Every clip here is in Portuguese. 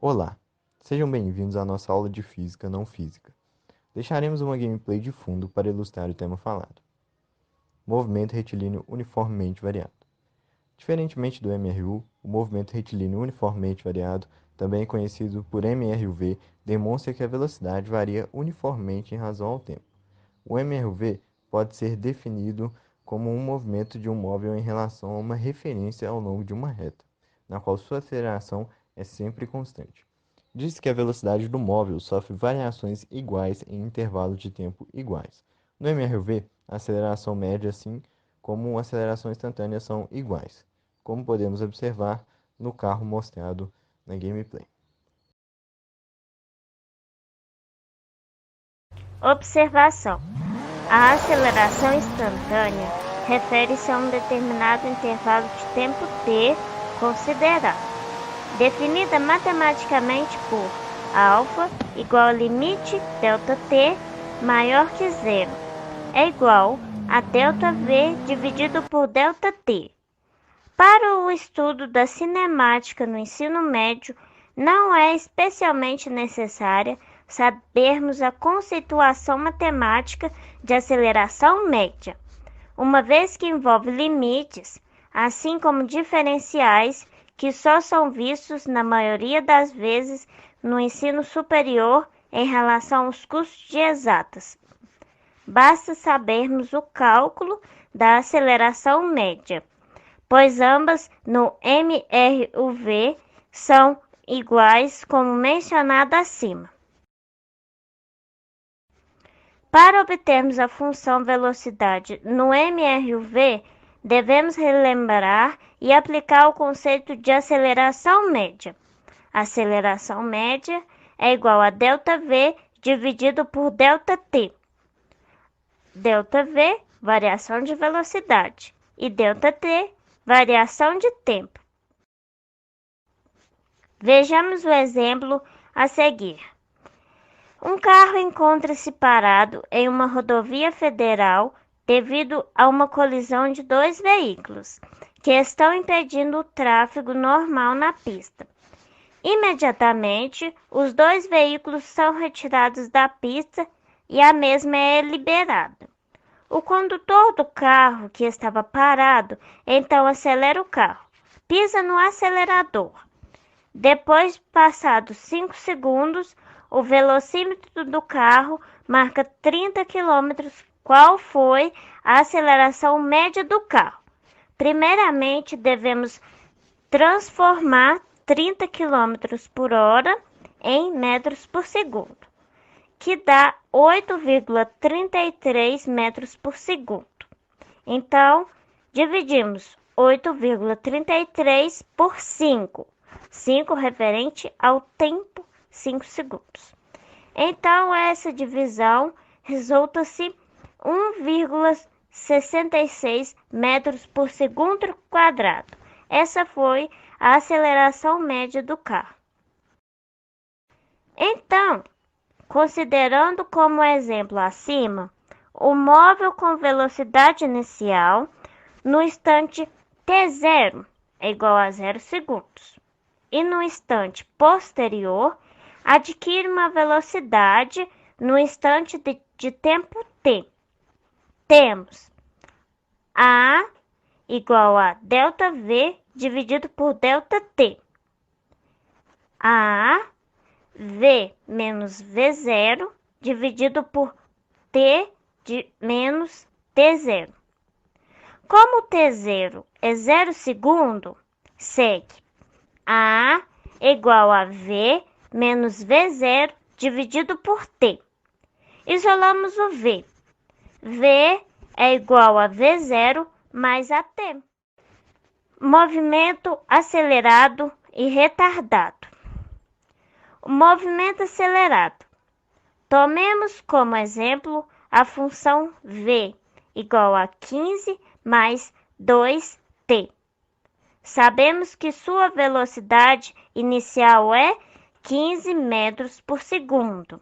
Olá, sejam bem-vindos à nossa aula de Física não física. Deixaremos uma gameplay de fundo para ilustrar o tema falado. Movimento retilíneo uniformemente variado. Diferentemente do MRU, o movimento retilíneo uniformemente variado, também conhecido por MRUV, demonstra que a velocidade varia uniformemente em razão ao tempo. O MRUV pode ser definido como um movimento de um móvel em relação a uma referência ao longo de uma reta, na qual sua aceleração é sempre constante. Diz que a velocidade do móvel sofre variações iguais em intervalos de tempo iguais. No MRV, a aceleração média, assim como a aceleração instantânea, são iguais, como podemos observar no carro mostrado na gameplay. Observação: a aceleração instantânea refere-se a um determinado intervalo de tempo t considerado, definida matematicamente por alfa igual ao limite ΔT maior que zero, é igual a ΔV dividido por ΔT. Para o estudo da cinemática no ensino médio, não é especialmente necessária sabermos a conceituação matemática de aceleração média, uma vez que envolve limites, assim como diferenciais, que só são vistos na maioria das vezes no ensino superior em relação aos cursos de exatas. Basta sabermos o cálculo da aceleração média, pois ambas no MRUV são iguais, como mencionado acima. Para obtermos a função velocidade no MRUV, devemos relembrar e aplicar o conceito de aceleração média. A aceleração média é igual a ΔV dividido por ΔT. ΔV, variação de velocidade, e ΔT, variação de tempo. Vejamos o exemplo a seguir. Um carro encontra-se parado em uma rodovia federal devido a uma colisão de dois veículos, que estão impedindo o tráfego normal na pista. Imediatamente, os dois veículos são retirados da pista e a mesma é liberada. O condutor do carro, que estava parado, então acelera o carro, pisa no acelerador. Depois, passados 5 segundos, o velocímetro do carro marca 30 km. Qual foi a aceleração média do carro? Primeiramente, devemos transformar 30 km por hora em metros por segundo, que dá 8,33 metros por segundo. Então, dividimos 8,33 por 5. 5 referente ao tempo, 5 segundos. Então, essa divisão resulta-se 1,66 metros por segundo quadrado. Essa foi a aceleração média do carro. Então, considerando como exemplo acima, o móvel com velocidade inicial no instante t0 é igual a 0 segundos. E no instante posterior, adquire uma velocidade no instante de tempo t. Temos A igual a ΔV dividido por ΔT. A V menos V0 dividido por T de menos T0. Como T0 é 0 segundo, segue A igual a V menos V0 dividido por T. Isolamos o V. V é igual a V0 mais a T. Movimento acelerado e retardado. O movimento acelerado. Tomemos como exemplo a função v igual a 15 mais 2t. Sabemos que sua velocidade inicial é 15 metros por segundo.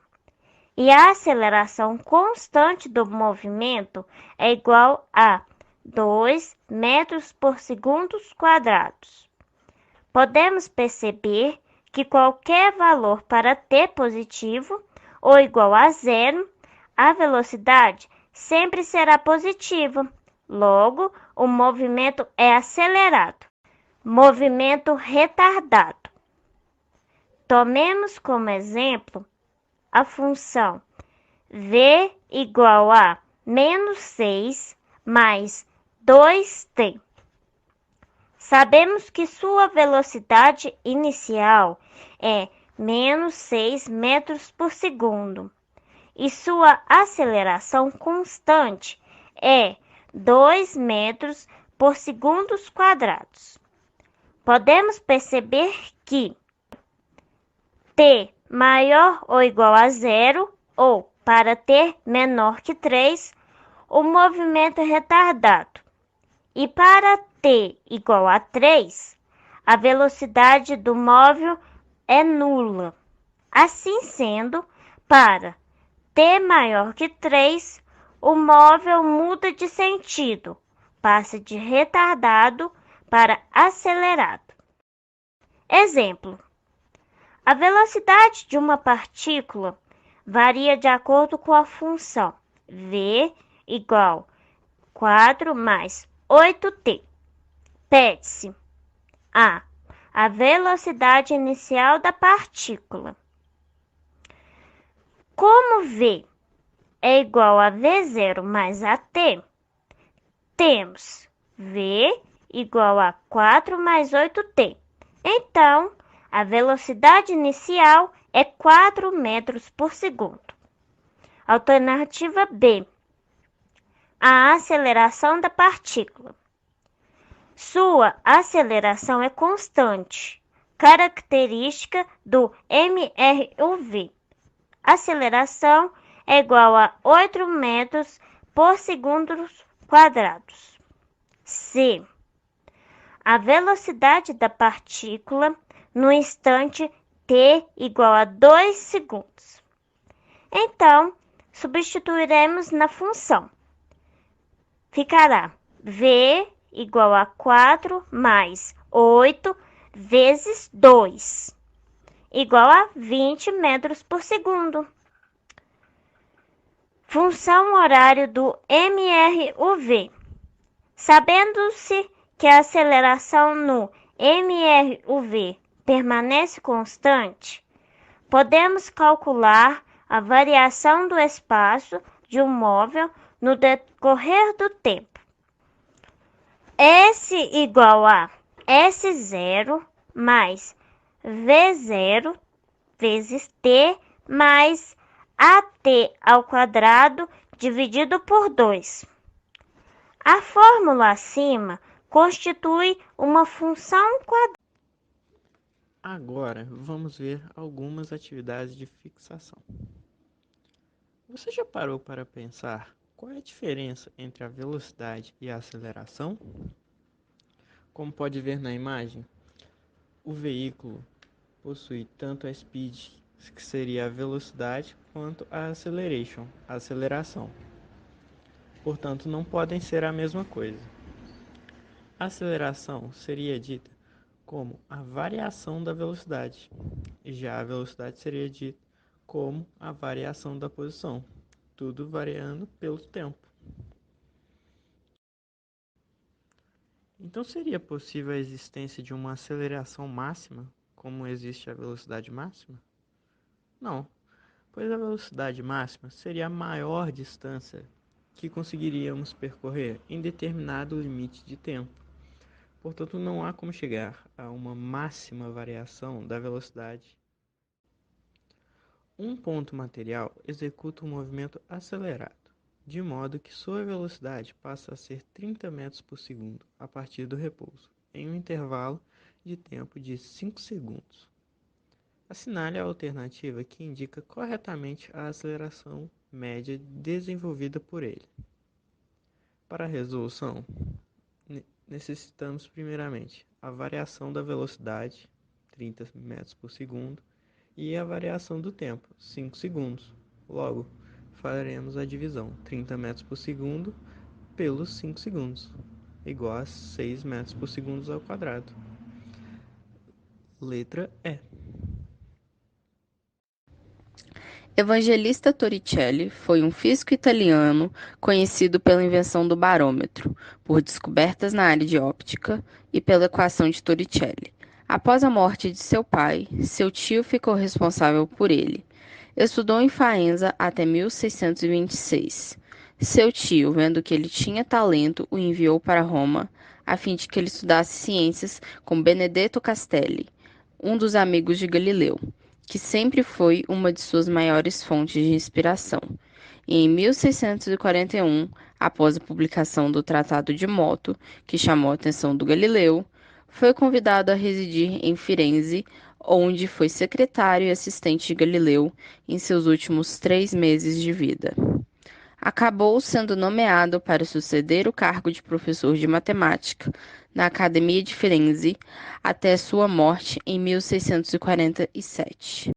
E a aceleração constante do movimento é igual a 2 metros por segundo quadrados. Podemos perceber que qualquer valor para t positivo ou igual a zero, a velocidade sempre será positiva. Logo, o movimento é acelerado. Movimento retardado. Tomemos como exemplo a função v igual a menos 6 mais 2t. Sabemos que sua velocidade inicial é menos 6 metros por segundo e sua aceleração constante é 2 metros por segundos quadrados. Podemos perceber que t maior ou igual a zero ou para t menor que 3, o movimento é retardado. E para t igual a 3, a velocidade do móvel é nula. Assim sendo, para t maior que 3, o móvel muda de sentido, passa de retardado para acelerado. Exemplo: a velocidade de uma partícula varia de acordo com a função v igual 4 mais 8t. Pede-se a velocidade inicial da partícula. Como v é igual a v0 mais at, temos v igual a 4 mais 8t. Então, a velocidade inicial é 4 metros por segundo. Alternativa B. A aceleração da partícula. Sua aceleração é constante, característica do MRUV. Aceleração é igual a 8 metros por segundo quadrados. C. A velocidade da partícula no instante t igual a 2 segundos. Então, substituiremos na função. Ficará v igual a 4 mais 8 vezes 2, igual a 20 metros por segundo. Função horário do MRUV. Sabendo-se que a aceleração no MRUV permanece constante, podemos calcular a variação do espaço de um móvel no decorrer do tempo. S igual a S0 mais V0 vezes T mais AT ao quadrado dividido por 2. A fórmula acima constitui uma função quadrada. Agora, vamos ver algumas atividades de fixação. Você já parou para pensar qual é a diferença entre a velocidade e a aceleração? Como pode ver na imagem, o veículo possui tanto a speed, que seria a velocidade, quanto a acceleration, a aceleração. Portanto, não podem ser a mesma coisa. A aceleração seria dita como a variação da velocidade, e já a velocidade seria dita como a variação da posição, tudo variando pelo tempo. Então seria possível a existência de uma aceleração máxima, como existe a velocidade máxima? Não, pois a velocidade máxima seria a maior distância que conseguiríamos percorrer em determinado limite de tempo. Portanto, não há como chegar a uma máxima variação da velocidade. Um ponto material executa um movimento acelerado, de modo que sua velocidade passa a ser 30 metros por segundo a partir do repouso, em um intervalo de tempo de 5 segundos. Assinale a alternativa que indica corretamente a aceleração média desenvolvida por ele. Para a resolução, necessitamos primeiramente a variação da velocidade, 30 metros por segundo, e a variação do tempo, 5 segundos. Logo, faremos a divisão, 30 metros por segundo pelos 5 segundos, igual a 6 metros por segundo ao quadrado. Letra E. Evangelista Torricelli foi um físico italiano conhecido pela invenção do barômetro, por descobertas na área de óptica e pela equação de Torricelli. Após a morte de seu pai, seu tio ficou responsável por ele. Estudou em Faenza até 1626. Seu tio, vendo que ele tinha talento, o enviou para Roma, a fim de que ele estudasse ciências com Benedetto Castelli, um dos amigos de Galileu, que sempre foi uma de suas maiores fontes de inspiração. E em 1641, após a publicação do Tratado de Moto, que chamou a atenção do Galileu, foi convidado a residir em Firenze, onde foi secretário e assistente de Galileu em seus últimos 3 meses de vida. Acabou sendo nomeado para suceder o cargo de professor de matemática na Academia de Firenze até sua morte em 1647.